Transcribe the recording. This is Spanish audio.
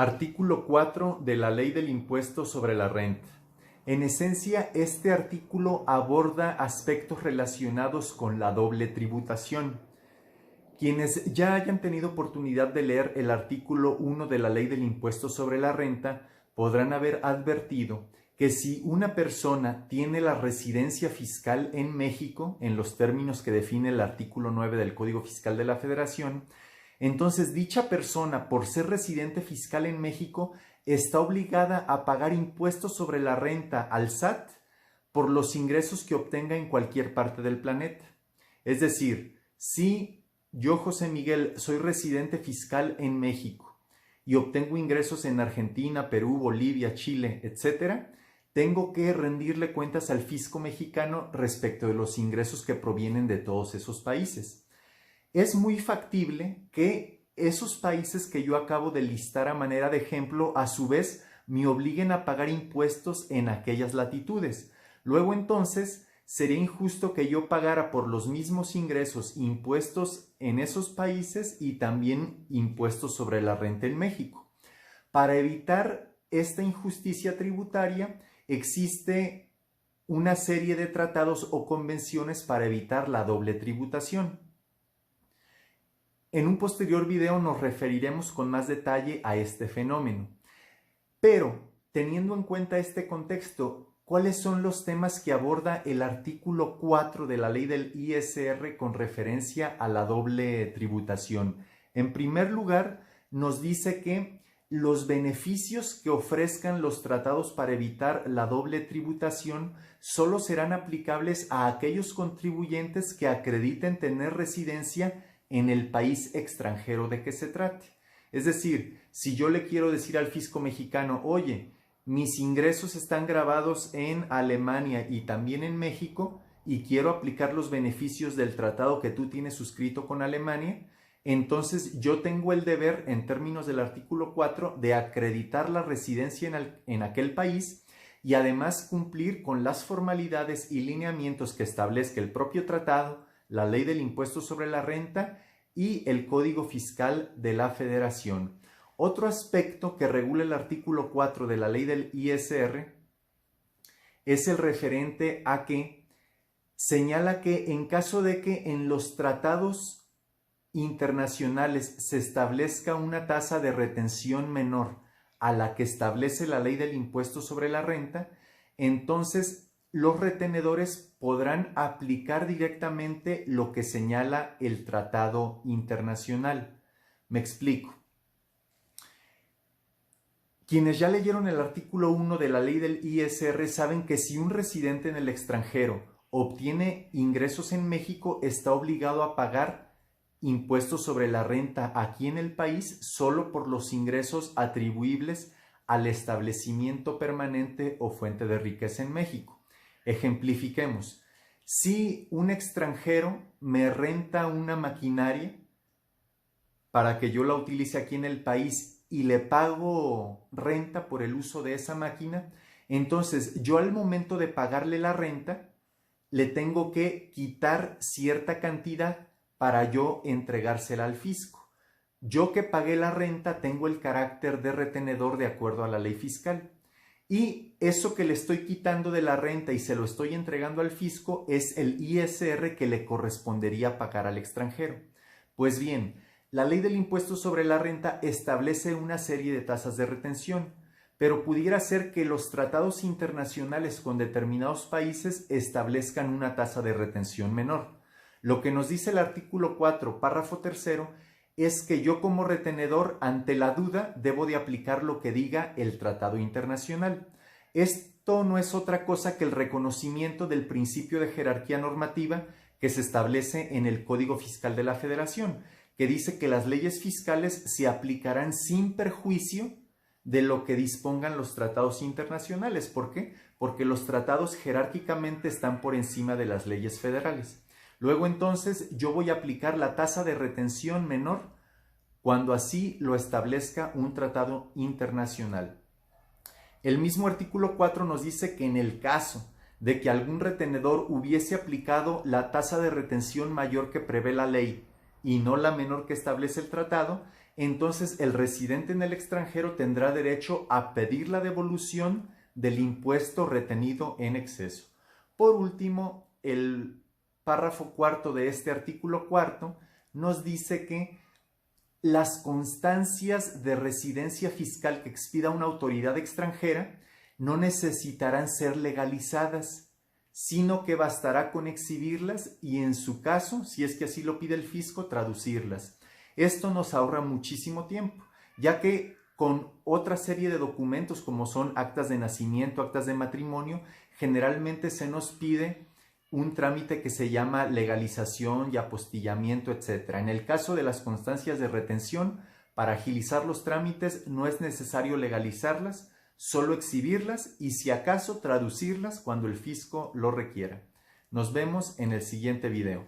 Artículo 4 de la Ley del Impuesto sobre la Renta. En esencia, este artículo aborda aspectos relacionados con la doble tributación. Quienes ya hayan tenido oportunidad de leer el artículo 1 de la Ley del Impuesto sobre la Renta podrán haber advertido que si una persona tiene la residencia fiscal en México, en los términos que define el artículo 9 del Código Fiscal de la Federación, entonces dicha persona, por ser residente fiscal en México, está obligada a pagar impuestos sobre la renta al SAT por los ingresos que obtenga en cualquier parte del planeta. Es decir, si yo, José Miguel, soy residente fiscal en México y obtengo ingresos en Argentina, Perú, Bolivia, Chile, etc., tengo que rendirle cuentas al fisco mexicano respecto de los ingresos que provienen de todos esos países. Es muy factible que esos países que yo acabo de listar a manera de ejemplo, a su vez, me obliguen a pagar impuestos en aquellas latitudes. Luego entonces, sería injusto que yo pagara por los mismos ingresos impuestos en esos países y también impuestos sobre la renta en México. Para evitar esta injusticia tributaria, existe una serie de tratados o convenciones para evitar la doble tributación. En un posterior video nos referiremos con más detalle a este fenómeno. Pero, teniendo en cuenta este contexto, ¿cuáles son los temas que aborda el artículo 4 de la ley del ISR con referencia a la doble tributación? En primer lugar, nos dice que los beneficios que ofrezcan los tratados para evitar la doble tributación solo serán aplicables a aquellos contribuyentes que acrediten tener residencia en el país extranjero de que se trate. Es decir, si yo le quiero decir al fisco mexicano, oye, mis ingresos están grabados en Alemania y también en México y quiero aplicar los beneficios del tratado que tú tienes suscrito con Alemania, entonces yo tengo el deber, en términos del artículo 4, de acreditar la residencia en aquel país y además cumplir con las formalidades y lineamientos que establezca el propio tratado, la Ley del Impuesto sobre la Renta y el Código Fiscal de la Federación. Otro aspecto que regula el artículo 4 de la Ley del ISR es el referente a que señala que en caso de que en los tratados internacionales se establezca una tasa de retención menor a la que establece la Ley del Impuesto sobre la Renta, entonces los retenedores podrán aplicar directamente lo que señala el tratado internacional. Me explico. Quienes ya leyeron el artículo 1 de la ley del ISR saben que si un residente en el extranjero obtiene ingresos en México, está obligado a pagar impuestos sobre la renta aquí en el país solo por los ingresos atribuibles al establecimiento permanente o fuente de riqueza en México. Ejemplifiquemos. Si un extranjero me renta una maquinaria para que yo la utilice aquí en el país y le pago renta por el uso de esa máquina, entonces yo al momento de pagarle la renta le tengo que quitar cierta cantidad para yo entregársela al fisco. Yo que pagué la renta tengo el carácter de retenedor de acuerdo a la ley fiscal. Y eso que le estoy quitando de la renta y se lo estoy entregando al fisco es el ISR que le correspondería pagar al extranjero. Pues bien, la ley del impuesto sobre la renta establece una serie de tasas de retención, pero pudiera ser que los tratados internacionales con determinados países establezcan una tasa de retención menor. Lo que nos dice el artículo 4, párrafo 3, es que yo como retenedor, ante la duda, debo de aplicar lo que diga el tratado internacional. Esto no es otra cosa que el reconocimiento del principio de jerarquía normativa que se establece en el Código Fiscal de la Federación, que dice que las leyes fiscales se aplicarán sin perjuicio de lo que dispongan los tratados internacionales. ¿Por qué? Porque los tratados jerárquicamente están por encima de las leyes federales. Luego entonces yo voy a aplicar la tasa de retención menor cuando así lo establezca un tratado internacional. El mismo artículo 4 nos dice que en el caso de que algún retenedor hubiese aplicado la tasa de retención mayor que prevé la ley y no la menor que establece el tratado, entonces el residente en el extranjero tendrá derecho a pedir la devolución del impuesto retenido en exceso. Por último, el párrafo cuarto de este artículo cuarto nos dice que las constancias de residencia fiscal que expida una autoridad extranjera no necesitarán ser legalizadas, sino que bastará con exhibirlas y, en su caso, si es que así lo pide el fisco, traducirlas. Esto nos ahorra muchísimo tiempo, ya que con otra serie de documentos como son actas de nacimiento, actas de matrimonio, generalmente se nos pide un trámite que se llama legalización y apostillamiento, etc. En el caso de las constancias de retención, para agilizar los trámites no es necesario legalizarlas, solo exhibirlas y, si acaso, traducirlas cuando el fisco lo requiera. Nos vemos en el siguiente video.